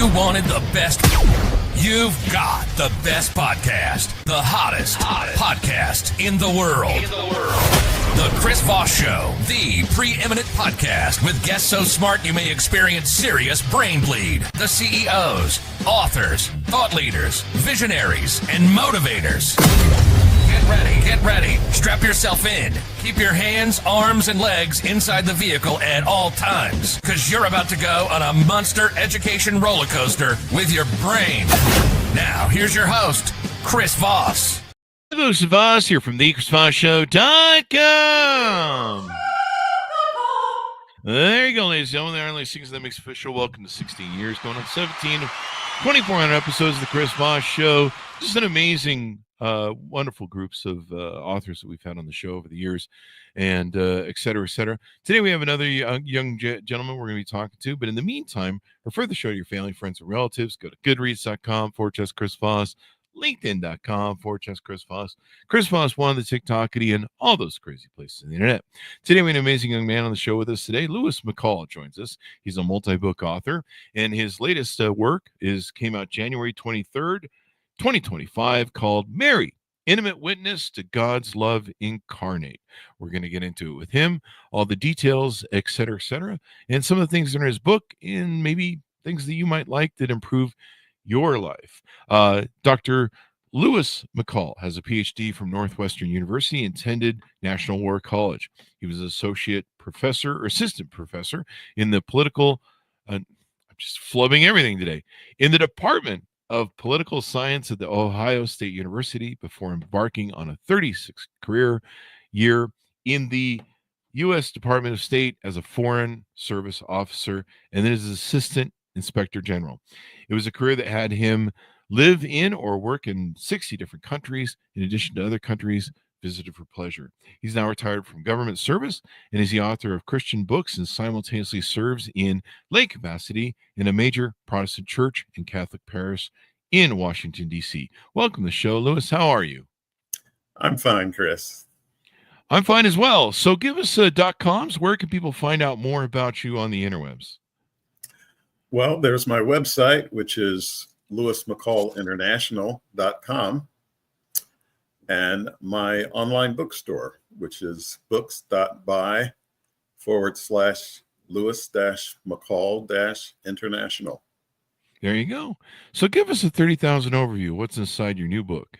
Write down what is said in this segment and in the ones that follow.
You wanted the best. You've got the best podcast. The hottest podcast in the world. The Chris Voss Show, the preeminent podcast with guests so smart you may experience serious brain bleed. The CEOs, authors, thought leaders, visionaries, and motivators. Get ready. Strap yourself in. Keep your hands, arms, and legs inside the vehicle at all times, because you're about to go on a monster education roller coaster with your brain. Now, here's your host, Chris Voss. Hello, this is Voss here from the Chris Voss Show.com. There you go, ladies and gentlemen. There are only 6 of them makes official. Welcome to 16 years, going on 17, 2,400 episodes of the Chris Voss Show. Just an amazing, wonderful groups of authors that we've had on the show over the years, and et cetera, et cetera. Today we have another young gentleman we're going to be talking to, but in the meantime, refer the show to your family, friends, and relatives. Go to goodreads.com/Chris Voss, LinkedIn.com/Chris Voss, Chris Voss One, the TikTokity, and all those crazy places on the internet. Today we have an amazing young man on the show with us today. Lewis McCall joins us. He's a multi-book author, and his latest work came out January 23rd, 2025, called Mary, Intimate Witness to God's Love Incarnate. We're going to get into it with him, all the details, et cetera, and some of the things in his book, and maybe things that you might like that improve your life. Dr. Lewis McCall has a PhD from Northwestern University and attended National War College. He was associate professor or assistant professor in the I'm just flubbing everything today, in the Department of Political Science at the Ohio State University before embarking on a 36 career year in the U.S. Department of State as a Foreign Service officer and then as Assistant Inspector General. It was a career that had him live in or work in 60 different countries, in addition to other countries visited for pleasure. He's now retired from government service and is the author of Christian books and simultaneously serves in lay capacity in a major Protestant church and Catholic parish in Washington, D.C. Welcome to the show, Lewis. How are you? I'm fine, Chris. I'm fine as well. So give us .coms. Where can people find out more about you on the interwebs? Well, there's my website, which is lewismccallinternational.com, and my online bookstore, which is books.by/Lewis-McCall-International. There you go. So give us a 30,000 overview. What's inside your new book?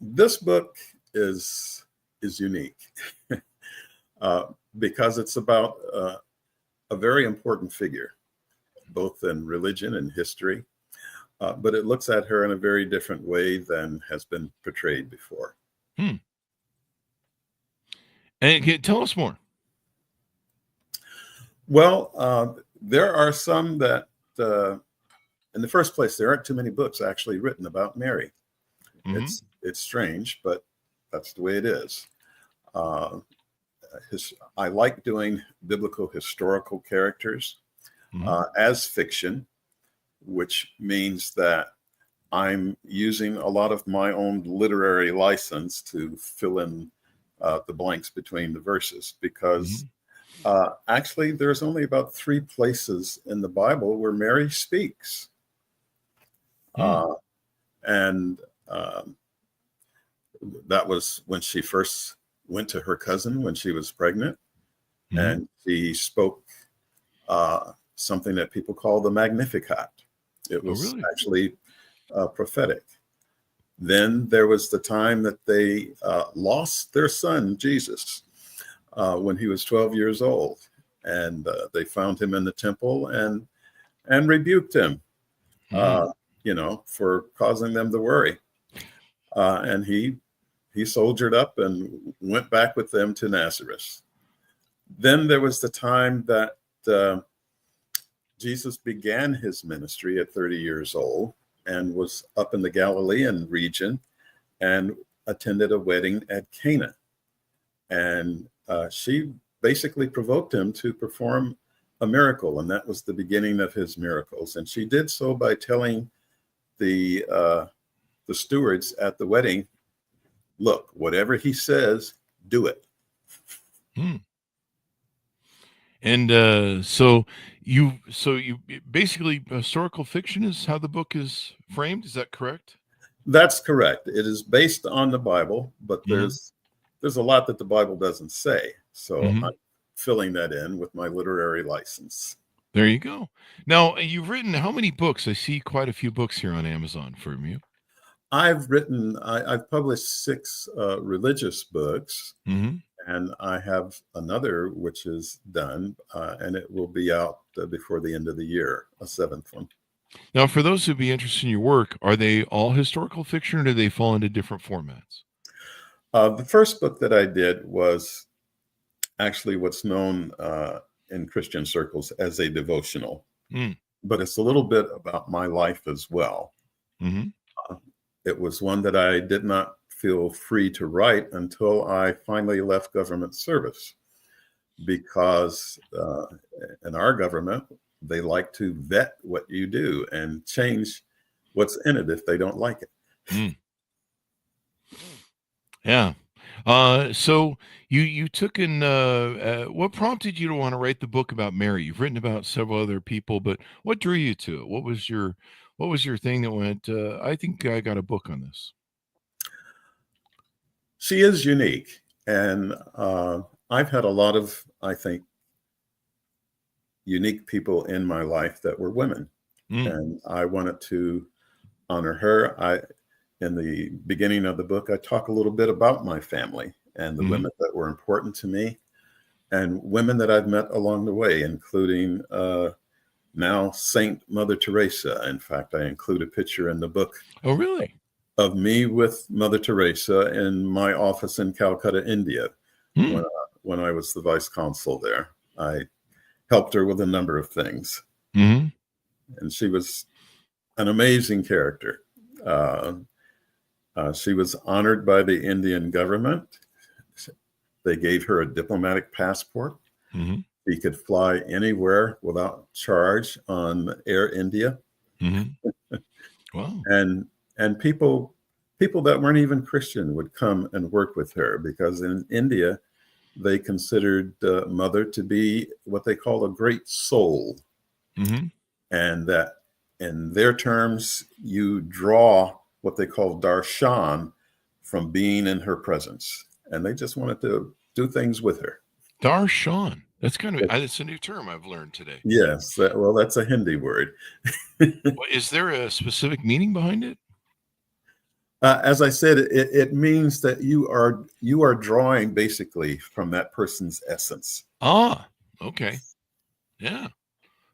This book is unique because it's about a very important figure, both in religion and history, but it looks at her in a very different way than has been portrayed before. And tell us more. Well, there are some that, in the first place, there aren't too many books actually written about Mary. Mm-hmm. It's strange, but that's the way it is. I like doing biblical historical characters as fiction, which means that I'm using a lot of my own literary license to fill in the blanks between the verses, because actually there's only about 3 places in the Bible where Mary speaks. And that was when she first went to her cousin when she was pregnant, and she spoke something that people call the Magnificat. It was actually prophetic. Then there was the time that they lost their son, Jesus, when he was 12 years old, and they found him in the temple and rebuked him, for causing them to worry. And he soldiered up and went back with them to Nazareth. Then there was the time that Jesus began his ministry at 30 years old and was up in the Galilean region and attended a wedding at Cana. And she basically provoked him to perform a miracle, and that was the beginning of his miracles. And she did so by telling the stewards at the wedding, look, whatever he says, do it. And so you basically, historical fiction is how the book is framed. Is that correct? That's correct. It is based on the Bible, but Mhm. there's a lot that the Bible doesn't say. So Mhm. I'm filling that in with my literary license. There you go. Now, you've written how many books? I see quite a few books here on Amazon from you. I've published 6 religious books, Mhm. and I have another which is done, and it will be out before the end of the year, a 7th one. Now, for those who'd be interested in your work, are they all historical fiction, or do they fall into different formats? The first book that I did was actually what's known in Christian circles as a devotional, Mm. but it's a little bit about my life as well. Mm-hmm. It was one that I did not feel free to write until I finally left government service, because in our government, they like to vet what you do and change what's in it if they don't like it. Mm. Yeah. So you took in what prompted you to want to write the book about Mary? You've written about several other people, but what drew you to it? What was your thing that went, I think I got a book on this? She is unique, and I've had a lot of, I think, unique people in my life that were women, and I wanted to honor her. In the beginning of the book, I talk a little bit about my family and the women that were important to me, and women that I've met along the way, including now Saint Mother Teresa. In fact, I include a picture in the book. Oh, really? Of me with Mother Teresa in my office in Calcutta, India, when I was the vice consul there. I helped her with a number of things. Mm-hmm. And she was an amazing character. She was honored by the Indian government. They gave her a diplomatic passport. Mm-hmm. She could fly anywhere without charge on Air India. Mm-hmm. Wow. And people that weren't even Christian would come and work with her, because in India, they considered Mother to be what they call a great soul. Mm-hmm. And that in their terms, you draw what they call darshan from being in her presence. And they just wanted to do things with her. Darshan. That's it's a new term I've learned today. Yes. That's a Hindi word. Is there a specific meaning behind it? As I said, it means that you are drawing basically from that person's essence. Ah, okay. Yeah.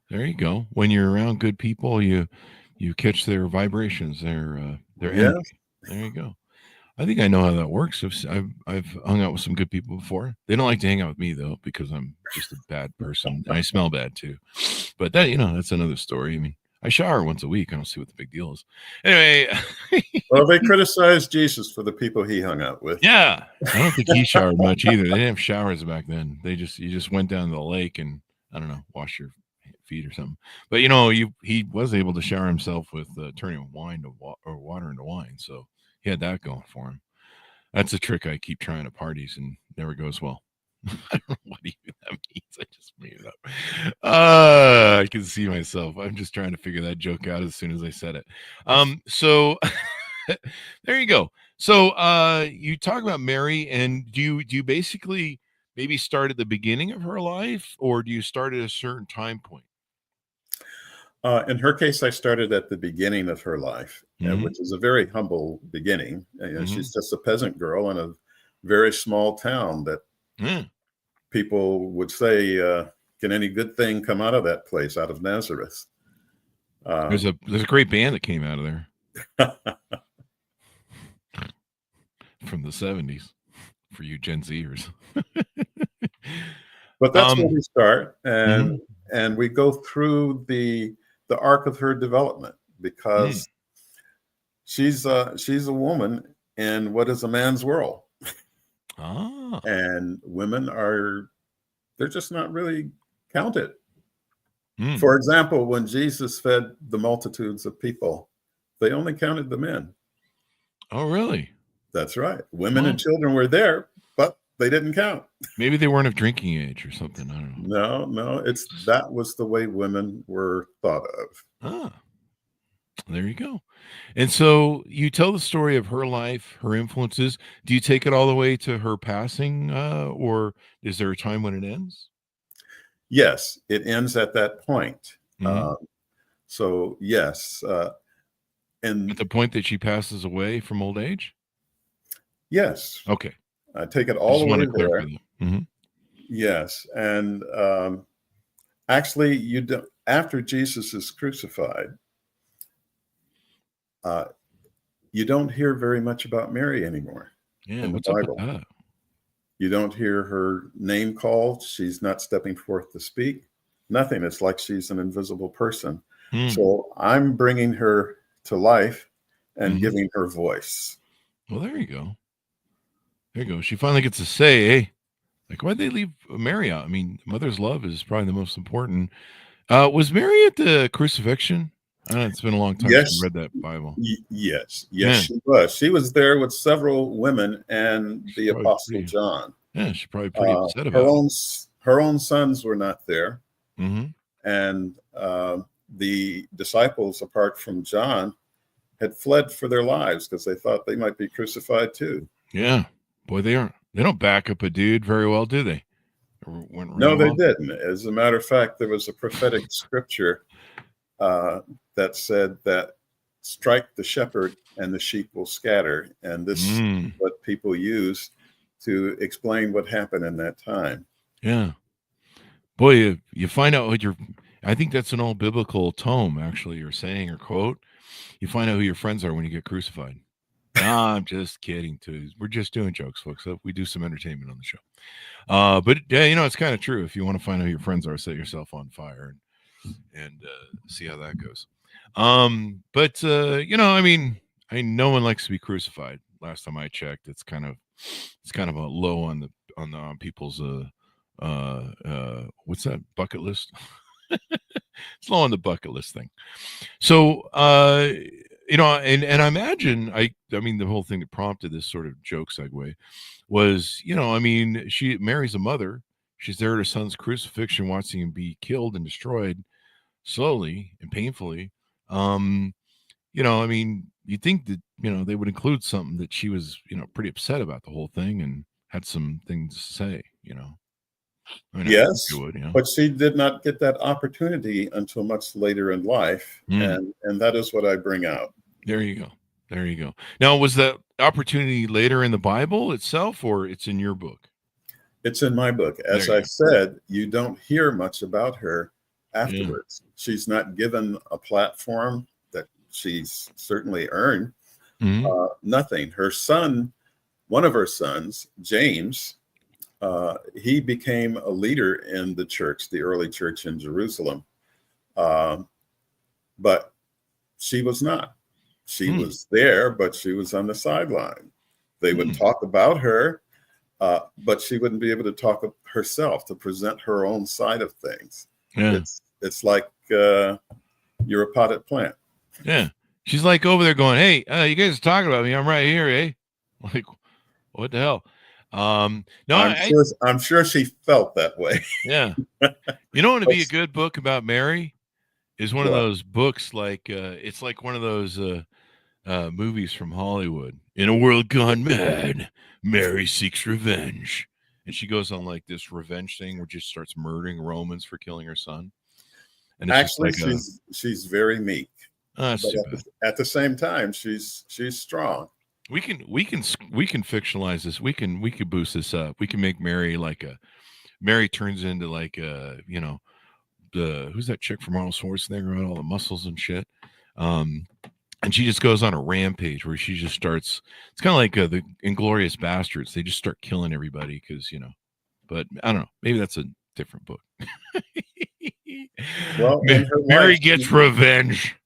There you go. When you're around good people, you catch their vibrations, their energy. There you go. I think I know how that works. I've hung out with some good people before. They don't like to hang out with me though, because I'm just a bad person. I smell bad too. But that's another story. I mean, I shower once a week. I don't see what the big deal is. Anyway. Well, they criticized Jesus for the people he hung out with. Yeah. I don't think he showered much either. They didn't have showers back then. You just went down to the lake and, I don't know, wash your feet or something. But he was able to shower himself with turning wine to water into wine. So he had that going for him. That's a trick I keep trying at parties and never goes well. I don't know what even that means. I just made it up. I can see myself. I'm just trying to figure that joke out as soon as I said it. So there you go. So you talk about Mary, and do you basically maybe start at the beginning of her life, or do you start at a certain time point? In her case, I started at the beginning of her life, which is a very humble beginning. She's just a peasant girl in a very small town that people would say, can any good thing come out of that place, out of Nazareth? There's a great band that came out of there from the 70s for you Gen Zers. But that's where we start, and we go through the arc of her development, because she's a woman in what is a man's world. And women they're just not really counted. For example, when Jesus fed the multitudes of people, they only counted the men. Oh, really? That's right. Women and children were there, but they didn't count. Maybe they weren't of drinking age or something. I don't know. No, that was the way women were thought of. Ah, there you go. And so you tell the story of her life, her influences. Do you take it all the way to her passing, or is there a time when it ends? Yes, it ends at that point. Mhm. So yes, and At the point that she passes away from old age? yes, Okay. I take it I all just the want way to there. clarify that. Mhm. Yes, and actually, you don't. After Jesus is crucified, uh, you don't hear very much about Mary anymore Yeah, in the what's up with Bible. that? You don't hear her name called. She's not stepping forth to speak. Nothing. It's like she's an invisible person. Hmm. So I'm bringing her to life and Mhm. giving her voice. Well, there you go. There you go. She finally gets to say, hey, like, why'd they leave Mary out? I mean, mother's love is probably the most important. Was Mary at the crucifixion? I know it's been a long time since I Yes, read that Bible. yes, Yeah, she was. She was there with several women and she's the probably Apostle pretty. John. Yeah, she's probably pretty upset Her about it. own sons were not there, Mm-hmm. and the disciples, apart from John, had fled for their lives because they thought they might be crucified too. Yeah, boy, they aren't. They don't back up a dude very well, do they? Or ran No, him they off. didn't. As a matter of fact, there was a prophetic scripture that said that strike the shepherd and the sheep will scatter. And this is Mm, what people use to explain what happened in that time. yeah, boy, you find out what your. I think that's an old biblical tome, actually, or saying or quote. You find out who your friends are when you get crucified. Nah, I'm just kidding, too. We're just doing jokes, folks. We do some entertainment on the show. But yeah, it's kind of true. If you want to find out who your friends are, set yourself on fire and see how that goes. But I mean, no one likes to be crucified. Last time I checked, it's kind of a low on people's what's that bucket list? It's low on the bucket list thing. So and I imagine I mean the whole thing that prompted this sort of joke segue was, I mean, she marries a mother. She's there at her son's crucifixion, watching him be killed and destroyed slowly and painfully. I mean, you'd think that, they would include something that she was, pretty upset about the whole thing and had some things to say, I mean, I think Yes, you would, but she did not get that opportunity until much later in life. And that is what I bring out. There you go. There you go. Now, was that opportunity later in the Bible itself, or it's in your book? It's in my book. As There you I said, you don't hear much about her afterwards. She's not given a platform that she's certainly earned. Mhm. Nothing. Her son, one of her sons, James, he became a leader in the church, the early church in Jerusalem. But she was not. She was there, but she was on the sideline. They would talk about her, but she wouldn't be able to talk of herself, to present her own side of things. Yeah. It's like you're a potted plant. Yeah. She's like over there going, hey, you guys are talking about me. I'm right here, eh? Like, what the hell? No, I'm sure she felt that way. yeah. You know what would be a good book about Mary is one of those books like it's like one of those movies from Hollywood. In a world gone mad, Mary seeks revenge. And she goes on like this revenge thing where she starts murdering Romans for killing her son. And it's Actually, just like she's very meek. But at the same time, she's strong. We can fictionalize this. We can boost this up. We can make Mary Mary turns into like who's that chick from Arnold Schwarzenegger with all the muscles and shit. And she just goes on a rampage where she just starts. It's kind of like the Inglorious Bastards. They just start killing everybody because But I don't know. Maybe that's a different book. Well, Mary gets revenge.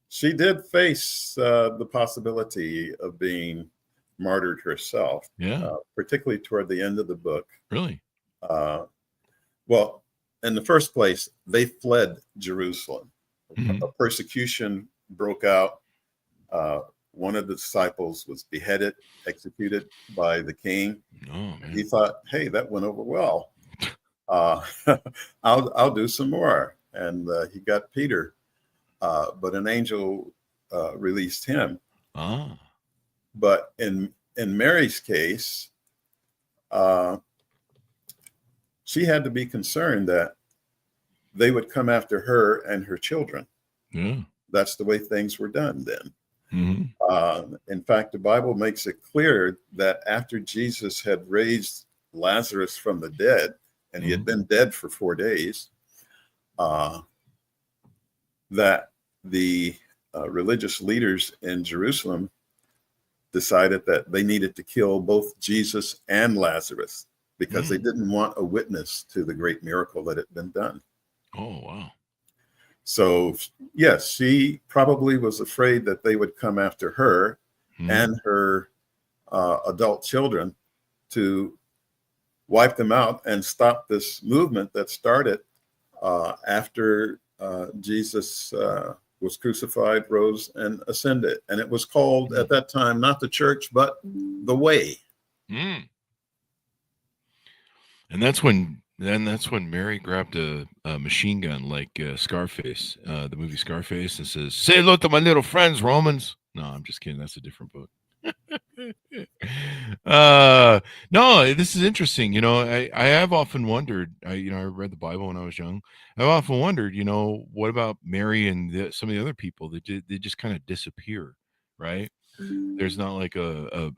She did face the possibility of being martyred herself. Yeah. Particularly toward the end of the book. Really? Well, in the first place, they fled Jerusalem. Mm-hmm. A persecution broke out one of the disciples was beheaded, executed by the king. Oh, man. He thought, hey, that went over well. I'll do some more. And he got Peter, but an angel released him. Ah. But in Mary's case, she had to be concerned that they would come after her and her children. Yeah. That's the way things were done then. Mm-hmm. In fact, the Bible makes it clear that after Jesus had raised Lazarus from the dead, and he had been dead for 4 days, that the religious leaders in Jerusalem decided that they needed to kill both Jesus and Lazarus because they didn't want a witness to the great miracle that had been done. Oh, wow. So, yes, she probably was afraid that they would come after her and her adult children to wipe them out and stop this movement that started after Jesus was crucified, rose, and ascended. And it was called at that time, not the church, but the way. Mm. And that's when Mary grabbed a machine gun like Scarface, the movie Scarface, and says, "Say hello to my little friends, Romans." No, I'm just kidding. That's a different book. No, this is interesting. You know, I have often wondered, I read the Bible when I was young. I've often wondered, what about Mary and some of the other people that they just kind of disappear, right? There's not like a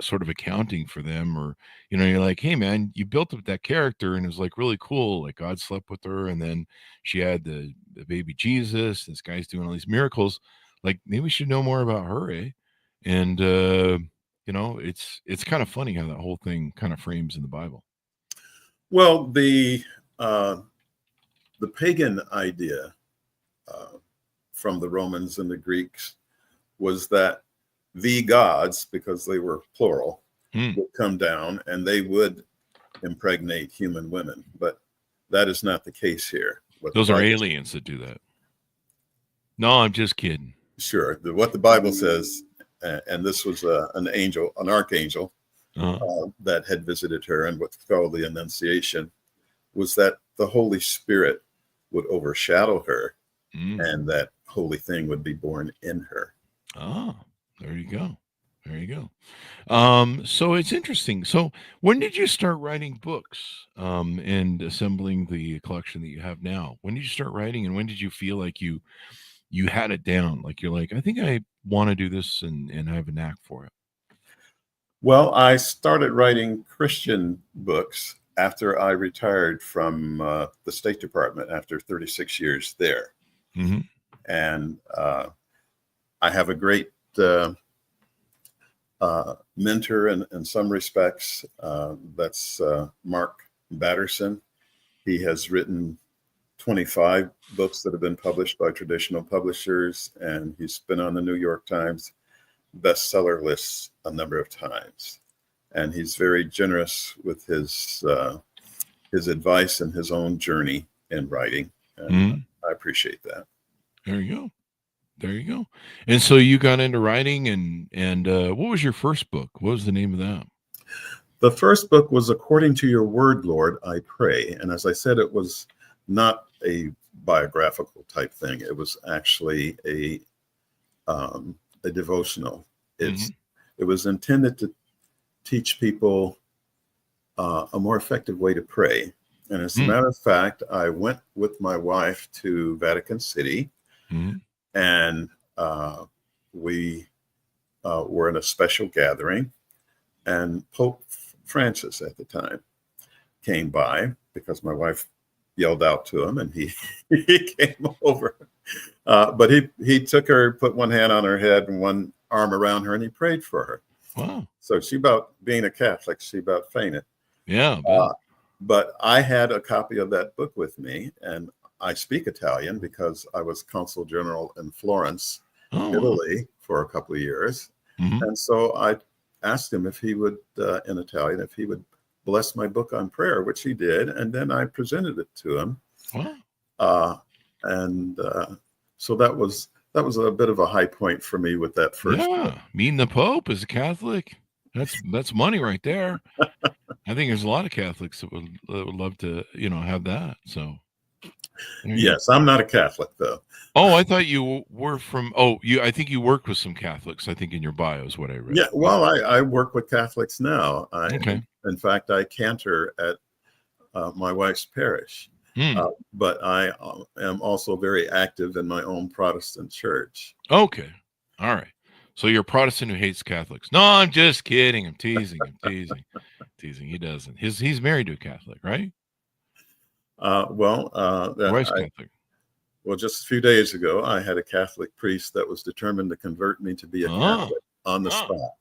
sort of accounting for them, or you're like, hey man, you built up that character and it was like really cool, like God slept with her and then she had the baby Jesus, this guy's doing all these miracles, like maybe we should know more about her, eh? And it's kind of funny how that whole thing kind of frames in the Bible. Well, the pagan idea from the Romans and the Greeks was that the gods, because they were plural, would come down and they would impregnate human women. But that is not the case here. Those are aliens that do that. No, I'm just kidding. Sure. What the Bible says, and this was an archangel that had visited her and what's called the Annunciation, was that the Holy Spirit would overshadow her and that holy thing would be born in her. Oh, there you go. There you go. So it's interesting. So when did you start writing books and assembling the collection that you have now? When did you start writing, and when did you feel like you had it down? Like you're like, I think I want to do this and I have a knack for it. Well, I started writing Christian books after I retired from the State Department after 36 years there. Mm-hmm. And I have a great mentor in some respects. That's Mark Batterson. He has written 25 books that have been published by traditional publishers, and he's been on the New York Times bestseller lists a number of times. And he's very generous with his advice and his own journey in writing. And I appreciate that. There you go. There you go. And so you got into writing, and what was your first book? What was the name of that? The first book was According to Your Word, Lord, I Pray. And as I said, it was not a biographical type thing. It was actually a devotional. It was intended to teach people a more effective way to pray. And as a matter of fact, I went with my wife to Vatican City. And we were in a special gathering, and Pope Francis at the time came by because my wife yelled out to him, and he came over. But he took her, put one hand on her head and one arm around her, and he prayed for her. Wow. So she about, being a Catholic, she about fainted. Yeah. But I had a copy of that book with me, and I speak Italian because I was consul general in Florence, Italy, for a couple of years. And so I asked him if he would, in Italian, if he would bless my book on prayer, which he did. And then I presented it to him. Wow. So that was that was a bit of a high point for me with that first. Yeah, meeting the Pope as a Catholic. That's money right there. I think there's a lot of Catholics that would love to, have that. So, Yes, I'm not a Catholic though. Oh, I thought you were from. I think you worked with some Catholics. I think in your bio is what I read. Yeah, well, I work with Catholics now. Okay. In fact, I cantor at my wife's parish. But I am also very active in my own Protestant church. Okay. All right. So you're a Protestant who hates Catholics. No, I'm just kidding. I'm teasing. Teasing. He doesn't. He's married to a Catholic, right? Wife's Catholic. Well, just a few days ago, I had a Catholic priest that was determined to convert me to be a Catholic on the spot.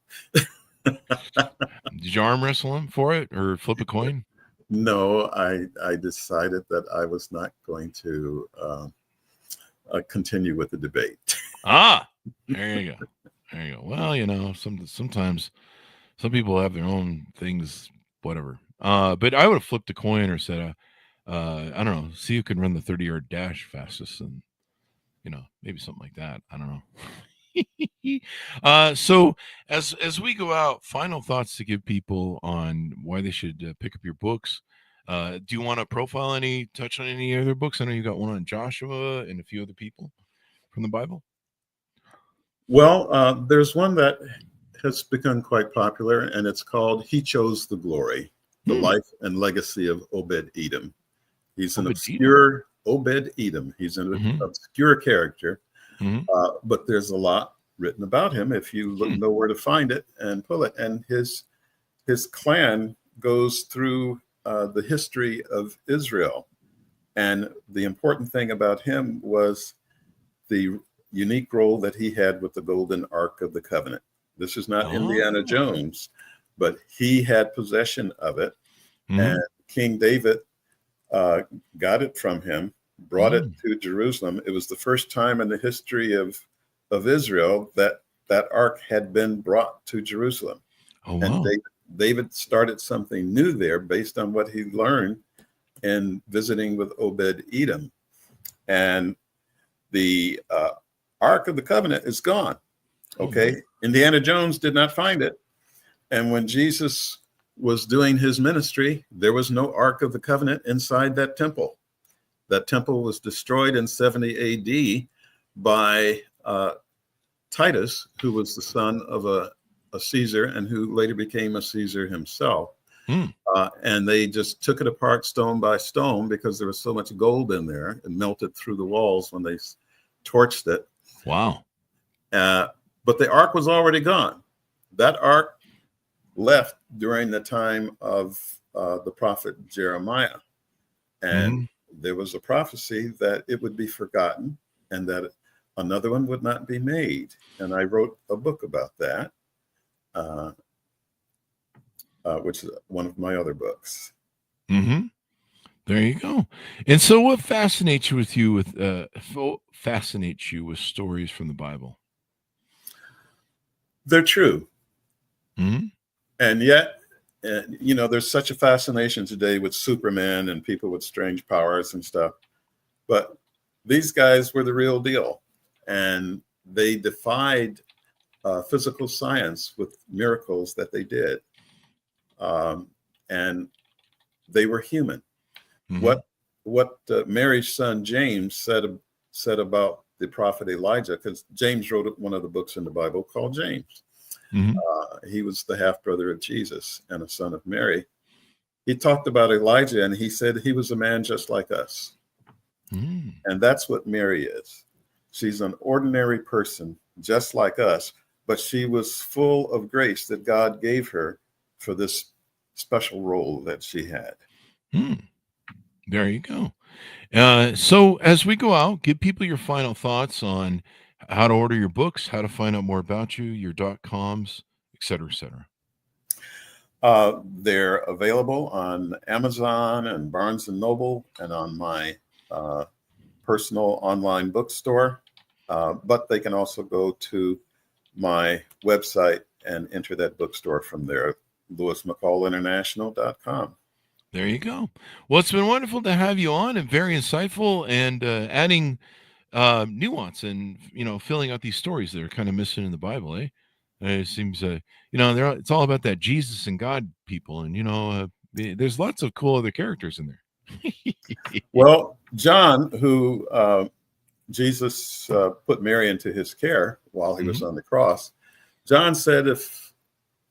Did you arm wrestle him for it or flip a coin? No, I decided that I was not going to continue with the debate. There you go. Well, sometimes some people have their own things, whatever. But I would have flipped a coin or said, I don't know, see who can run the 30-yard dash fastest, and maybe something like that. I don't know. So as we go out, final thoughts to give people on why they should pick up your books. Do you want to touch on any other books? I know you got one on Joshua and a few other people from the Bible. Well, there's one that has become quite popular, and it's called "He Chose the Glory: The Life and Legacy of Obed-Edom." He's an obscure Obed-Edom. He's an obscure character, but there's a lot written about him if you know where to find it and pull it. And his clan goes through the history of Israel. And the important thing about him was the unique role that he had with the Golden Ark of the Covenant. This is not Indiana Jones, but he had possession of it. And King David got it from him, brought it to Jerusalem. It was the first time in the history of Israel that ark had been brought to Jerusalem. And David started something new there based on what he learned in visiting with Obed-Edom. And the Ark of the Covenant is gone. Okay. Indiana Jones did not find it. And when Jesus was doing his ministry, there was no Ark of the Covenant inside that temple. That temple was destroyed in 70 AD by Titus, who was the son of a Caesar and who later became a Caesar himself. And they just took it apart stone by stone because there was so much gold in there. It melted through the walls when they torched it. Wow. But the ark was already gone. That ark left during the time of the prophet Jeremiah. And there was a prophecy that it would be forgotten and that another one would not be made. And I wrote a book about that, which is one of my other books. There you go. And so what fascinates you with stories from the Bible? They're true. And yet, there's such a fascination today with Superman and people with strange powers and stuff. But these guys were the real deal. And they defied physical science with miracles that they did. And they were human. What Mary's son James said about the prophet Elijah, because James wrote one of the books in the Bible called James. He was the half brother of Jesus and a son of Mary. He talked about Elijah and he said he was a man just like us. And that's what Mary is. She's an ordinary person just like us, but she was full of grace that God gave her for this special role that she had. There you go. So as we go out, give people your final thoughts on how to order your books, how to find out more about you, your .coms, et cetera, et cetera. They're available on Amazon and Barnes & Noble and on my personal online bookstore. But they can also go to my website and enter that bookstore from there, lewismccallinternational.com. There you go. Well, it's been wonderful to have you on and very insightful and adding nuance and, filling out these stories that are kind of missing in the Bible, eh? It seems, it's all about that Jesus and God people. And, there's lots of cool other characters in there. Well, John, who Jesus put Mary into his care while he was on the cross, John said if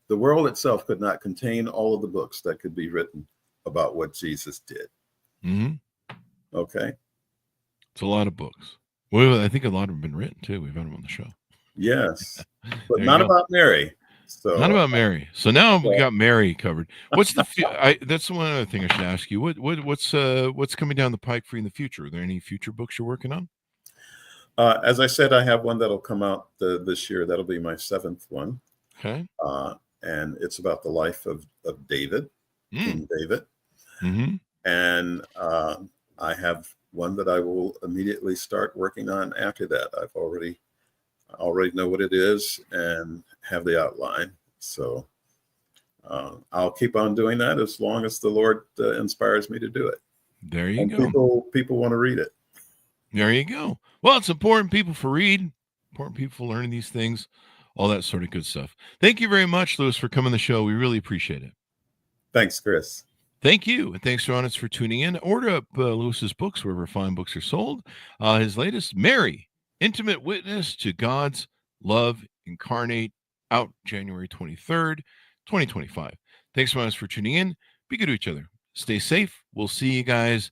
the world itself could not contain all of the books that could be written about what Jesus did. Okay. It's a lot of books. Well, I think a lot have been written too. We've had them on the show. Yes, but not about Mary. So not about Mary. So now we got Mary covered. What's the? That's one other thing I should ask you. What's coming down the pike for you in the future? Are there any future books you're working on? As I said, I have one that'll come out this year. That'll be my 7th one. Okay. And it's about the life of David, King David. And I have one that I will immediately start working on after that. I already know what it is and have the outline. So I'll keep on doing that as long as the Lord inspires me to do it. There you go. People want to read it. There you go. Well, it's important people important people learning these things, all that sort of good stuff. Thank you very much, Lewis, for coming on the show. We really appreciate it. Thanks, Chris. Thank you. And thanks, Ronitz, for tuning in. Order up Lewis's books wherever fine books are sold. His latest, Mary, Intimate Witness to God's Love Incarnate, out January 23rd, 2025. Thanks so much for tuning in. Be good to each other. Stay safe. We'll see you guys